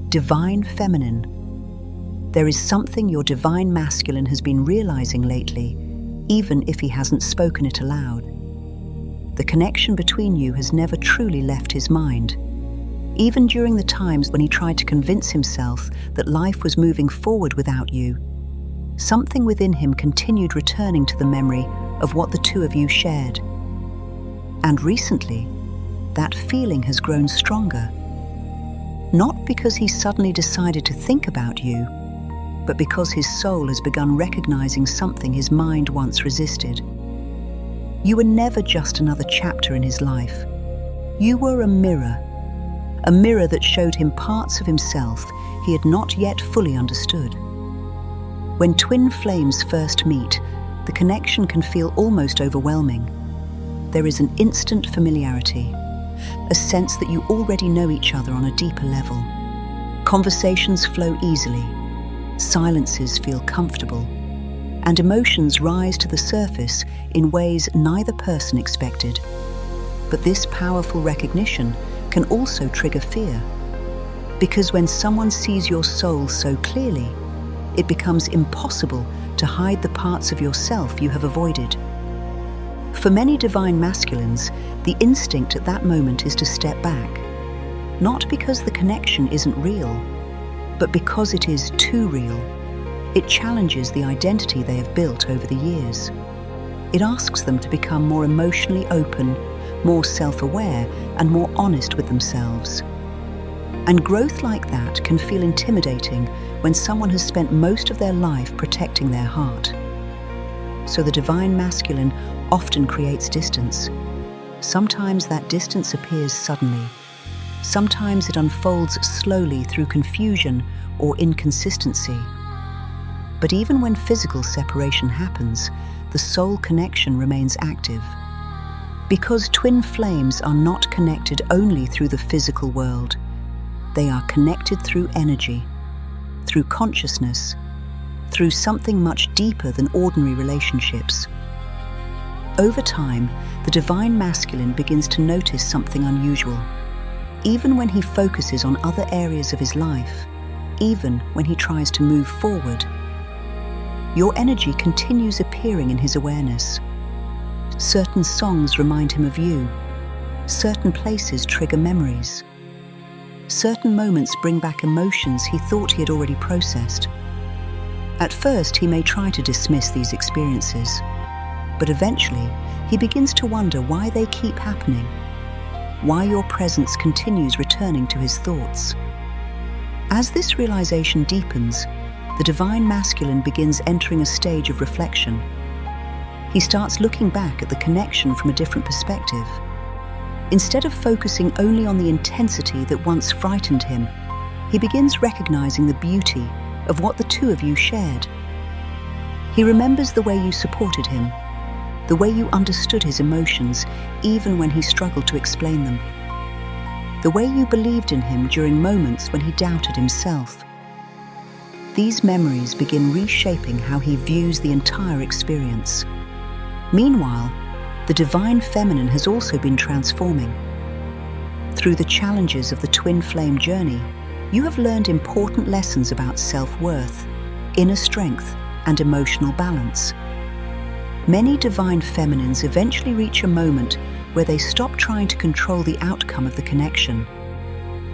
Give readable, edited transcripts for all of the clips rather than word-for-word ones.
Divine feminine. There is something your divine masculine has been realizing lately, even if he hasn't spoken it aloud. The connection between you has never truly left his mind. Even during the times when he tried to convince himself that life was moving forward without you, something within him continued returning to the memory of what the two of you shared. And recently, that feeling has grown stronger. Not because he suddenly decided to think about you, but because his soul has begun recognizing something his mind once resisted. You were never just another chapter in his life. You were a mirror that showed him parts of himself he had not yet fully understood. When twin flames first meet, the connection can feel almost overwhelming. There is an instant familiarity, a sense that you already know each other on a deeper level. Conversations flow easily, silences feel comfortable, and emotions rise to the surface in ways neither person expected. But this powerful recognition can also trigger fear, because when someone sees your soul so clearly, it becomes impossible to hide the parts of yourself you have avoided. For many divine masculines, the instinct at that moment is to step back, not because the connection isn't real, but because it is too real. It challenges the identity they have built over the years. It asks them to become more emotionally open, more self-aware, and more honest with themselves. And growth like that can feel intimidating when someone has spent most of their life protecting their heart. So the divine masculine often creates distance. Sometimes that distance appears suddenly. Sometimes it unfolds slowly through confusion or inconsistency. But even when physical separation happens, the soul connection remains active. Because twin flames are not connected only through the physical world, they are connected through energy, through consciousness, through something much deeper than ordinary relationships. Over time, the divine masculine begins to notice something unusual. Even when he focuses on other areas of his life, even when he tries to move forward, your energy continues appearing in his awareness. Certain songs remind him of you. Certain places trigger memories. Certain moments bring back emotions he thought he had already processed. At first, he may try to dismiss these experiences, but eventually, he begins to wonder why they keep happening, why your presence continues returning to his thoughts. As this realization deepens, the divine masculine begins entering a stage of reflection. He starts looking back at the connection from a different perspective. Instead of focusing only on the intensity that once frightened him, he begins recognizing the beauty of what the two of you shared. He remembers the way you supported him, the way you understood his emotions even when he struggled to explain them, the way you believed in him during moments when he doubted himself. These memories begin reshaping how he views the entire experience. Meanwhile, the divine feminine has also been transforming. Through the challenges of the twin flame journey, you have learned important lessons about self-worth, inner strength, and emotional balance. Many divine feminines eventually reach a moment where they stop trying to control the outcome of the connection.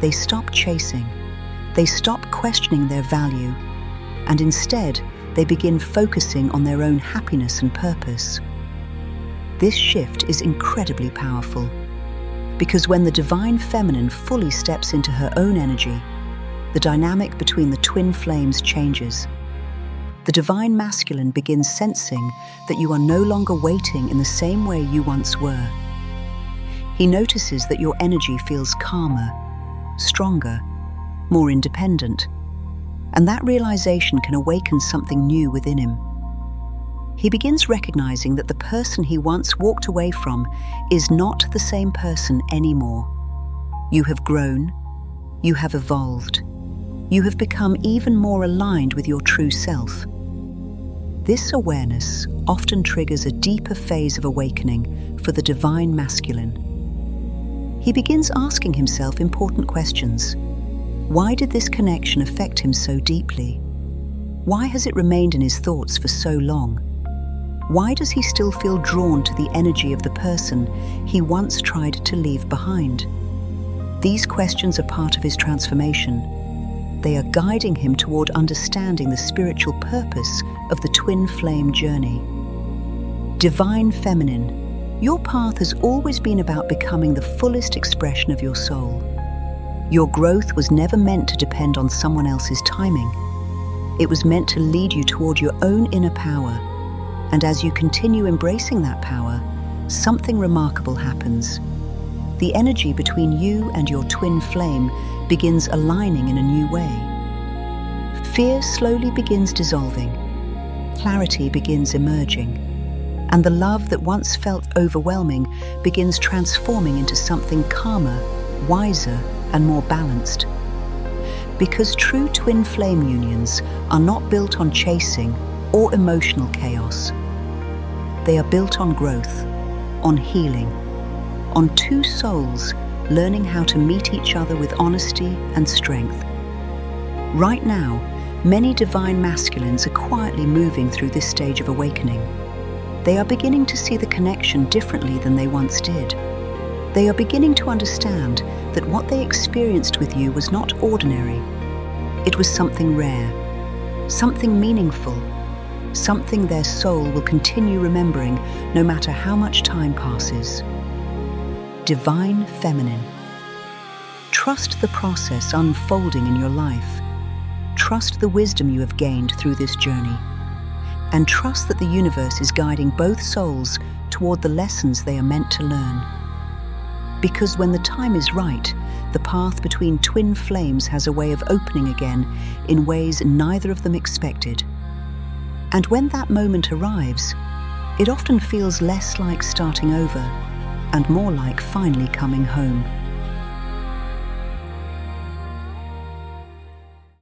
They stop chasing. They stop questioning their value, and instead, they begin focusing on their own happiness and purpose. This shift is incredibly powerful, because when the divine feminine fully steps into her own energy, the dynamic between the twin flames changes. The divine masculine begins sensing that you are no longer waiting in the same way you once were. He notices that your energy feels calmer, stronger, more independent, and that realization can awaken something new within him. He begins recognizing that the person he once walked away from is not the same person anymore. You have grown, you have evolved, you have become even more aligned with your true self. This awareness often triggers a deeper phase of awakening for the divine masculine. He begins asking himself important questions. Why did this connection affect him so deeply? Why has it remained in his thoughts for so long? Why does he still feel drawn to the energy of the person he once tried to leave behind? These questions are part of his transformation. They are guiding him toward understanding the spiritual purpose of the twin flame journey. Divine Feminine, your path has always been about becoming the fullest expression of your soul. Your growth was never meant to depend on someone else's timing. It was meant to lead you toward your own inner power. And as you continue embracing that power, something remarkable happens. The energy between you and your twin flame begins aligning in a new way. Fear slowly begins dissolving. Clarity begins emerging. And the love that once felt overwhelming begins transforming into something calmer, wiser, and more balanced. Because true twin flame unions are not built on chasing or emotional chaos. They are built on growth, on healing, on two souls learning how to meet each other with honesty and strength. Right now, many divine masculines are quietly moving through this stage of awakening. They are beginning to see the connection differently than they once did. They are beginning to understand that what they experienced with you was not ordinary. It was something rare, something meaningful, something their soul will continue remembering no matter how much time passes. Divine Feminine. Trust the process unfolding in your life. Trust the wisdom you have gained through this journey. And trust that the universe is guiding both souls toward the lessons they are meant to learn. Because when the time is right, the path between twin flames has a way of opening again in ways neither of them expected. And when that moment arrives, it often feels less like starting over and more like finally coming home.